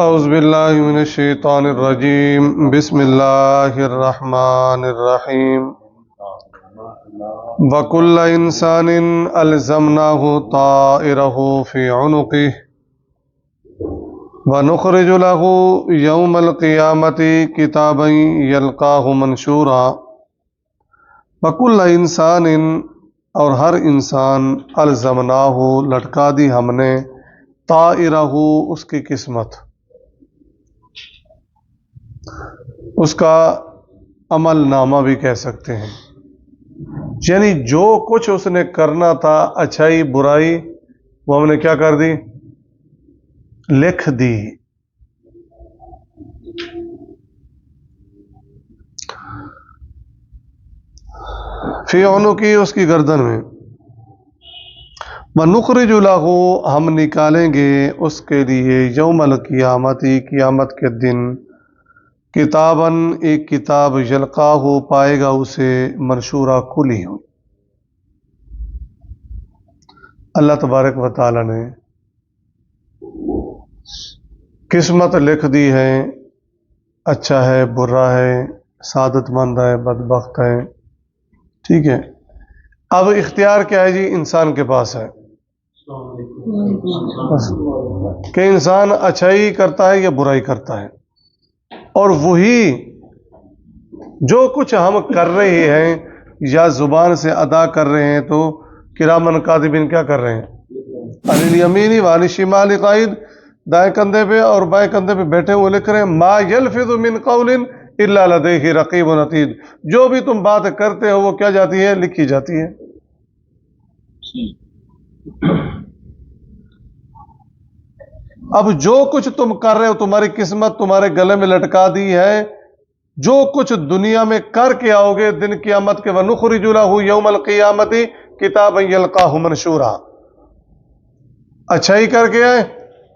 اعوذ باللہ من الشیطان الرجیم بسم اللہ الرحمن الرحیم وَكُلَّ إِنسَانٍ أَلْزَمْنَاهُ طَائِرَهُ فِي عُنُقِهِ وَنُخْرِجُ لَهُ يَوْمَ الْقِيَامَةِ كِتَابًا يَلْقَاهُ مَنشُورًا وَكُلَّ إِنسَانٍ اور ہر انسان أَلْزَمْنَاهُ لٹکا دی ہم نے طائرہ اس کی قسمت، اس کا عمل نامہ بھی کہہ سکتے ہیں، یعنی جو کچھ اس نے کرنا تھا اچھائی برائی وہ ہم نے کیا کر دی، لکھ دی۔ فی عنقی اس کی گردن میں، وَنُخْرِجُ لَهُ ہم نکالیں گے اس کے لیے یوم القیامت قیامت کے دن کتاباً ایک کتاب یلقاہ پائے گا اسے منشورہ کھلی ہوئی۔ اللہ تبارک و تعالی نے قسمت لکھ دی ہے، اچھا ہے برا ہے، سعادت مند ہے بدبخت ہے، ٹھیک ہے۔ اب اختیار کیا ہے جی؟ انسان کے پاس ہے کہ انسان اچھائی کرتا ہے یا برائی کرتا ہے، اور وہی جو کچھ ہم کر رہے ہیں یا زبان سے ادا کر رہے ہیں تو کرامن کاتبین کیا کر رہے ہیں، عن الیمین وعن الشمال قعید، دائیں کندھے پہ اور بائیں کندھے پہ بیٹھے ہوئے لکھ رہے ہیں، ما یلفظ من قول الا لدیہ رقیب عتید، جو بھی تم بات کرتے ہو وہ کیا جاتی ہے، لکھی جاتی ہے۔ اب جو کچھ تم کر رہے ہو تمہاری قسمت تمہارے گلے میں لٹکا دی ہے، جو کچھ دنیا میں کر کے آؤ گے دن قیامت کے، وَنُخْرِجُ لَهُ يَوْمَ الْقِيَامَةِ كِتَابًا يَلْقَاهُ مَنشُورًا، اچھائی کر کے آئے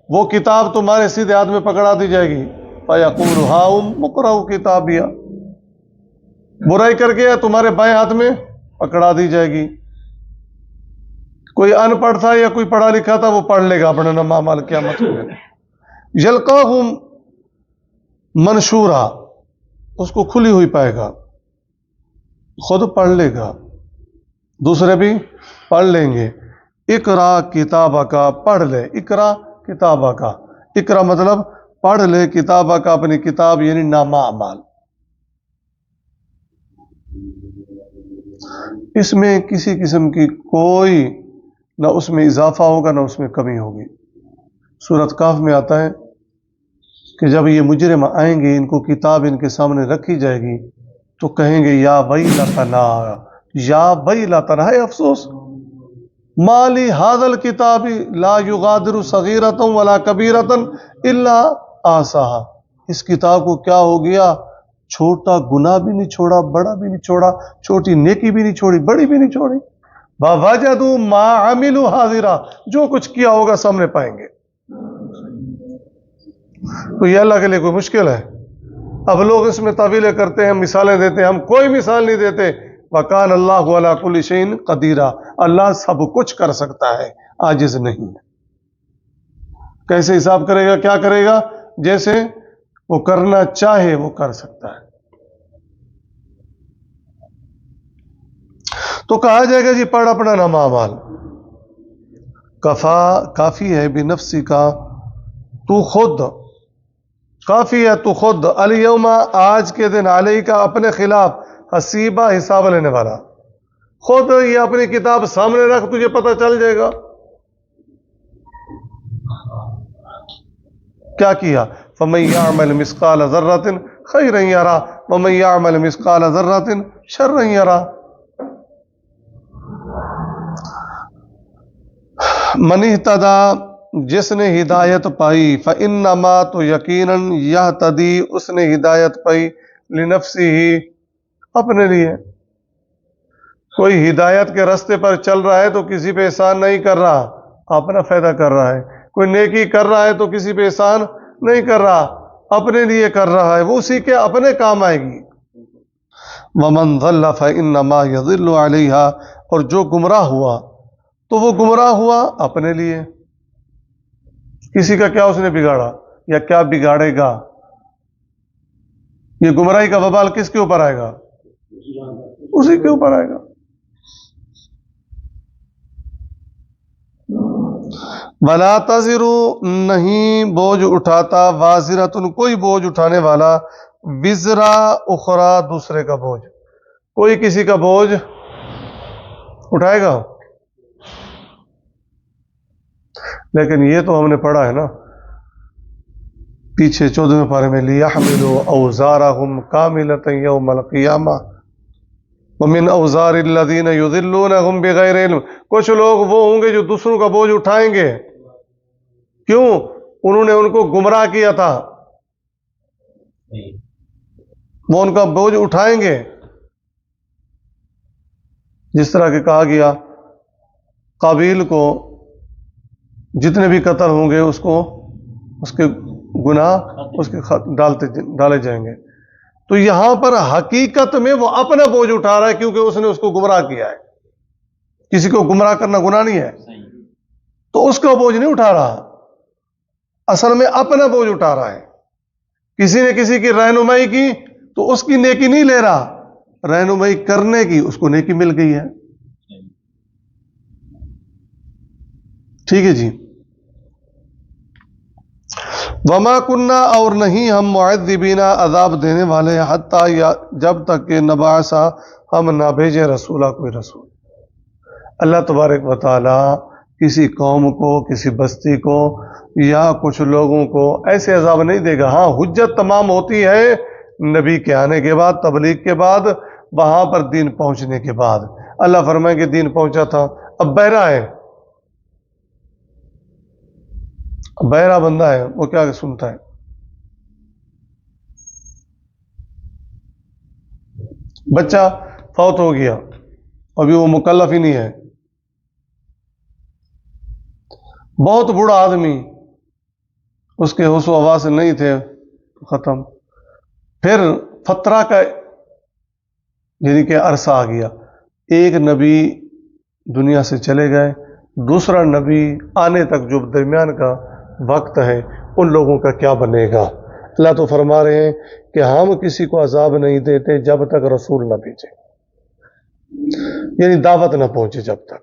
وہ کتاب تمہارے سیدھے ہاتھ میں پکڑا دی جائے گی، فَيَقُولُ هَاؤُمُ اقْرَءُوا كِتَابِيَهْ، برائی کر کے آئے تمہارے بائیں ہاتھ میں پکڑا دی جائے گی۔ کوئی ان پڑھ تھا یا کوئی پڑھا لکھا تھا وہ پڑھ لے گا اپنے نام اعمال قیامت کے دن، یلقاہ منشورا، اس کو کھلی ہوئی پائے گا، خود پڑھ لے گا دوسرے بھی پڑھ لیں گے۔ اقرا کتابہ کا، پڑھ لے، اقرا کتابہ کا، اقرا مطلب پڑھ لے کتابہ کا، اپنی کتاب یعنی نامہ اعمال۔ اس میں کسی قسم کی کوئی نہ اس میں اضافہ ہوگا نہ اس میں کمی ہوگی۔ سورۃ کہف میں آتا ہے کہ جب یہ مجرم آئیں گے ان کو کتاب ان کے سامنے رکھی جائے گی تو کہیں گے یا ویلتنا، یا ویلتنا، ہے افسوس، ما لی ھذا الکتاب لا یغادر صغیرۃ ولا کبیرۃ الا احصاھا، اس کتاب کو کیا ہو گیا، چھوٹا گناہ بھی نہیں چھوڑا، بڑا بھی نہیں چھوڑا، چھوٹی نیکی بھی نہیں چھوڑی، بڑی بھی نہیں چھوڑی، وَوَجَدُوا مَا عَمِلُوا حَاضِرًا، جو کچھ کیا ہوگا سامنے پائیں گے۔ تو یہ اللہ کے لیے کوئی مشکل ہے؟ اب لوگ اس میں تعویلیں کرتے ہیں، مثالیں دیتے ہیں، ہم کوئی مثال نہیں دیتے۔ وَكَانَ اللَّهُ عَلَىٰ كُلِّ شَيْءٍ قَدِيرًا، اللہ سب کچھ کر سکتا ہے، عاجز نہیں ہے۔ کیسے حساب کرے گا، کیا کرے گا، جیسے وہ کرنا چاہے وہ کر سکتا ہے۔ تو کہا جائے گا جی پڑھ اپنا نامہ اعمال، کافی ہے بنفسی کا، تو خود کافی ہے، تو خود الیوم آج کے دن علیہ کا اپنے خلاف حسیبہ حساب لینے والا، خود یہ اپنی کتاب سامنے رکھ تجھے پتہ چل جائے گا کیا کیا۔ فَمَن يَعْمَلْ مِثْقَالَ ذَرَّةٍ خَيْرًا يَرَهُ وَمَن يَعْمَلْ مِثْقَالَ ذَرَّةٍ شَرًّا يَرَهُ۔ من اہتدیٰ، جس نے ہدایت پائی، فإنما، تو یقیناً، یہتدی، اس نے ہدایت پائی، لنفسہ، اپنے لیے۔ کوئی ہدایت کے راستے پر چل رہا ہے تو کسی پہ احسان نہیں کر رہا، اپنا فائدہ کر رہا ہے۔ کوئی نیکی کر رہا ہے تو کسی پہ احسان نہیں کر رہا، اپنے لیے کر رہا ہے، وہ اسی کے اپنے کام آئے گی۔ ومن ضل فإنما يضل علیہا، اور جو گمراہ ہوا تو وہ گمراہ ہوا اپنے لیے، کسی کا کیا اس نے بگاڑا، یا کیا بگاڑے گا؟ یہ گمراہی کا وبال کس کے اوپر آئے گا؟ اسی کے اوپر آئے گا۔ وَلَا تَزِرُ نہیں بوجھ اٹھاتا، وازرۃ کوئی بوجھ اٹھانے والا، وزر اخرى دوسرے کا بوجھ، کوئی کسی کا بوجھ اٹھائے گا؟ لیکن یہ تو ہم نے پڑھا ہے نا پیچھے 14ویں پارے میں، لِيَحْمِلُوا أَوْزَارَهُمْ كَامِلَةً يَوْمَ الْقِيَامَةِ وَمِنْ أَوْزَارِ الَّذِينَ يُضِلُّونَهُمْ بِغَيْرِ علم۔ کچھ لوگ وہ ہوں گے جو دوسروں کا بوجھ اٹھائیں گے، کیوں؟ انہوں نے ان کو گمراہ کیا تھا، وہ ان کا بوجھ اٹھائیں گے۔ جس طرح کہ کہا گیا قابیل کو جتنے بھی قتل ہوں گے اس کو اس کے گناہ اس کے ڈالے جائیں گے۔ تو یہاں پر حقیقت میں وہ اپنا بوجھ اٹھا رہا ہے، کیونکہ اس نے اس کو گمراہ کیا ہے۔ کسی کو گمراہ کرنا گناہ نہیں ہے، تو اس کا بوجھ نہیں اٹھا رہا، اصل میں اپنا بوجھ اٹھا رہا ہے۔ کسی نے کسی کی رہنمائی کی تو اس کی نیکی نہیں لے رہا، رہنمائی کرنے کی اس کو نیکی مل گئی ہے۔ ٹھیک ہے جی۔ وما کننا اور نہیں ہم معذبین عذاب دینے والے حتیٰ جب تک کہ نبعث ہم نہ بھیجیں رسولہ کوئی رسول۔ اللہ تبارک و تعالی کسی قوم کو، کسی بستی کو یا کچھ لوگوں کو ایسے عذاب نہیں دے گا۔ ہاں حجت تمام ہوتی ہے نبی کے آنے کے بعد، تبلیغ کے بعد، وہاں پر دین پہنچنے کے بعد۔ اللہ فرمائے کہ دین پہنچا تھا، اب بہرا ہے، بہرا بندہ ہے، وہ کیا سنتا ہے؟ بچہ فوت ہو گیا، ابھی وہ مکلف ہی نہیں ہے، بہت بوڑھا آدمی، اس کے ہوش و حواس نہیں تھے، ختم۔ پھر فترہ کا یعنی کہ عرصہ آ گیا، ایک نبی دنیا سے چلے گئے، دوسرا نبی آنے تک جو درمیان کا وقت ہے ان لوگوں کا کیا بنے گا؟ اللہ تو فرما رہے ہیں کہ ہم کسی کو عذاب نہیں دیتے جب تک رسول نہ بھیجے، یعنی دعوت نہ پہنچے۔ جب تک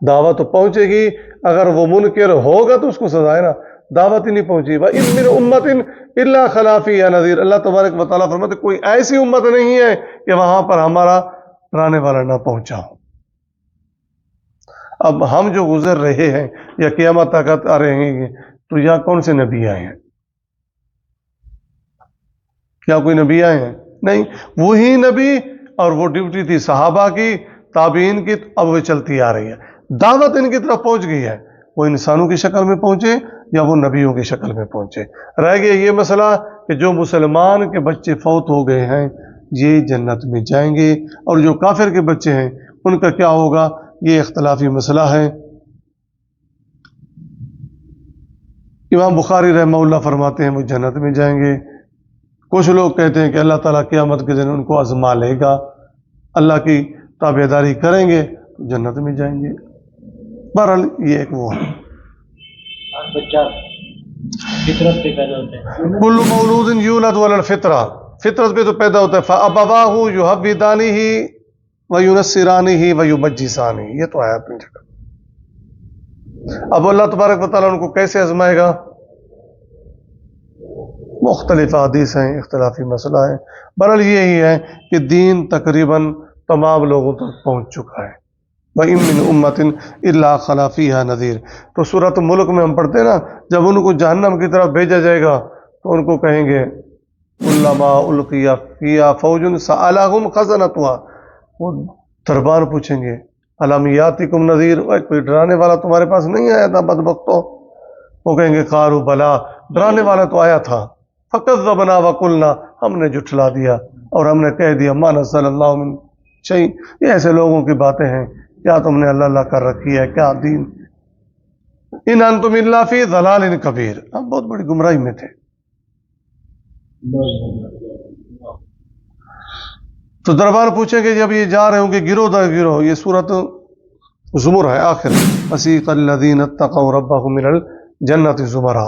دعوت تو پہنچے گی، اگر وہ منکر ہوگا تو اس کو سزا ہے نا، دعوت ہی نہیں پہنچی۔ وَإِن مِّنْ أُمَّةٍ إِلَّا خَلَا فِيهَا نَذِيرٌ۔ اللہ تبارک و تعالیٰ فرماتے کوئی ایسی امت نہیں ہے کہ وہاں پر ہمارا ڈرانے والا نہ پہنچا ہو۔ اب ہم جو گزر رہے ہیں یا قیامت تک آ رہے ہیں، تو یہاں کون سے نبی آئے ہیں؟ کیا کوئی نبی آئے ہیں؟ نہیں، وہی نبی، اور وہ ڈیوٹی تھی صحابہ کی، تابعین کی، اب وہ چلتی آ رہی ہے۔ دعوت ان کی طرف پہنچ گئی ہے، وہ انسانوں کی شکل میں پہنچے یا وہ نبیوں کی شکل میں پہنچے۔ رہ گیا یہ مسئلہ کہ جو مسلمان کے بچے فوت ہو گئے ہیں یہ جنت میں جائیں گے، اور جو کافر کے بچے ہیں ان کا کیا ہوگا، یہ اختلافی مسئلہ ہے۔ امام بخاری رحمہ اللہ فرماتے ہیں وہ جنت میں جائیں گے۔ کچھ لوگ کہتے ہیں کہ اللہ تعالیٰ قیامت کے دن ان کو آزما لے گا، اللہ کی تابعداری کریں گے تو جنت میں جائیں گے۔ بہرحال یہ ایک وہ ہے، بچہ فطرت پہ پیدا ہوتا ہے۔ کل مولود یولد علی الفطرہ، فطرت پہ تو پیدا ہوتا ہے۔ فَأَبَوَاهُ يُحَوِّدَانِهِ وَيُنَصِّرَانِهِ وَيُمَجِّسَانِهِ، یہ تو آیا اپنی جگہ۔ اب اللہ تبارک و تعالیٰ ان کو کیسے آزمائے گا؟ مختلف حدیث ہیں، اختلافی مسئلہ ہے۔ بہرحال یہی ہے کہ دین تقریباً تمام لوگوں تک پہنچ چکا ہے۔ وَإِن مِّنْ أُمَّةٍ إِلَّا خَلَا فِيهَا نَذِيرٌ۔ تو سورۃ ملک میں ہم پڑھتے ہیں نا، جب ان کو جہنم کی طرف بھیجا جائے گا تو ان کو کہیں گے كُلَّمَا أُلْقِيَ فِيهَا فَوْجٌ سَأَلَهُمْ خَزَنَتُهَا، وہ دربار پوچھیں گے أَلَمْ يَأْتِكُمْ نَذِيرٌ، کوئی ڈرانے والا تمہارے پاس نہیں آیا تھا بدبختو؟ وہ کہیں گے قَالُوا بَلَىٰ، ڈرانے والا تو آیا تھا۔ فَكَذَّبْنَا وَقُلْنَا، ہم نے جھٹلا دیا اور ہم نے کہہ دیا مَا نَزَّلَ اللَّهُ مِن شَيْءٍ، یہ ایسے لوگوں کی باتیں ہیں، کیا تم نے اللہ اللہ کر رکھی ہے، کیا دین، ان انتم الا فی ضلال کبیر، ہم بہت بڑی گمراہی میں تھے۔ تو دربار پوچھیں گے جب یہ جا رہے ہوں گے گروہ در گروہ، یہ سورۃ زمر ہے آخر، وسیق الذین اتقوا ربهم من الجنۃ زمرا،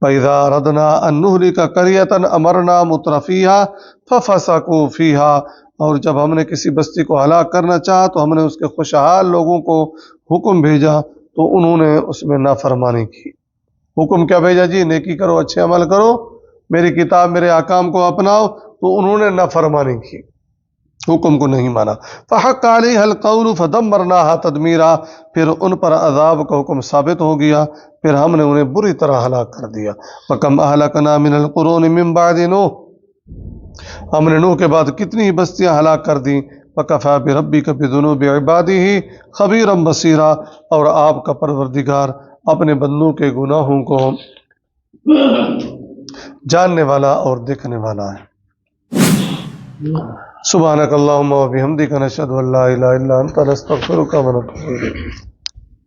فَإِذَا أَرَدْنَا أَن نُهْلِكَ قَرْيَةً أَمَرْنَا مُتْرَفِيهَا فَفَسَقُوا فِيهَا، اور جب ہم نے کسی بستی کو ہلاک کرنا چاہا تو ہم نے اس کے خوشحال لوگوں کو حکم بھیجا تو انہوں نے اس میں نافرمانی کی۔ حکم کیا بھیجا جی؟ نیکی کرو، اچھے عمل کرو، میری کتاب میرے احکام کو اپناؤ، تو انہوں نے نافرمانی کی، حکم کو نہیں مانا۔ فحق علیہ القول فدمرناها تدمیرا، پھر ان پر عذاب کا حکم ثابت ہو گیا، پھر ہم نے انہیں بری طرح ہلاک کر دیا۔ وَكَمْ أَهْلَكْنَا مِنَ الْقُرُونِ مِنْ بَعْدِ نوح، ہم نے نوح کے بعد کتنی ہی بستیاں ہلاک کر دیں۔ وَكَفَى بِرَبِّكَ بِذُنُوبِ عِبَادِهِ خَبِيرًا بَصِيرًا، اور آپ کا پروردگار اپنے بندوں کے گناہوں کو جاننے والا اور دیکھنے والا ہے۔ سبحانک اللہم و بحمدک، نشہد ان لا الہ الا انت، نستغفرک و نتوب الیک۔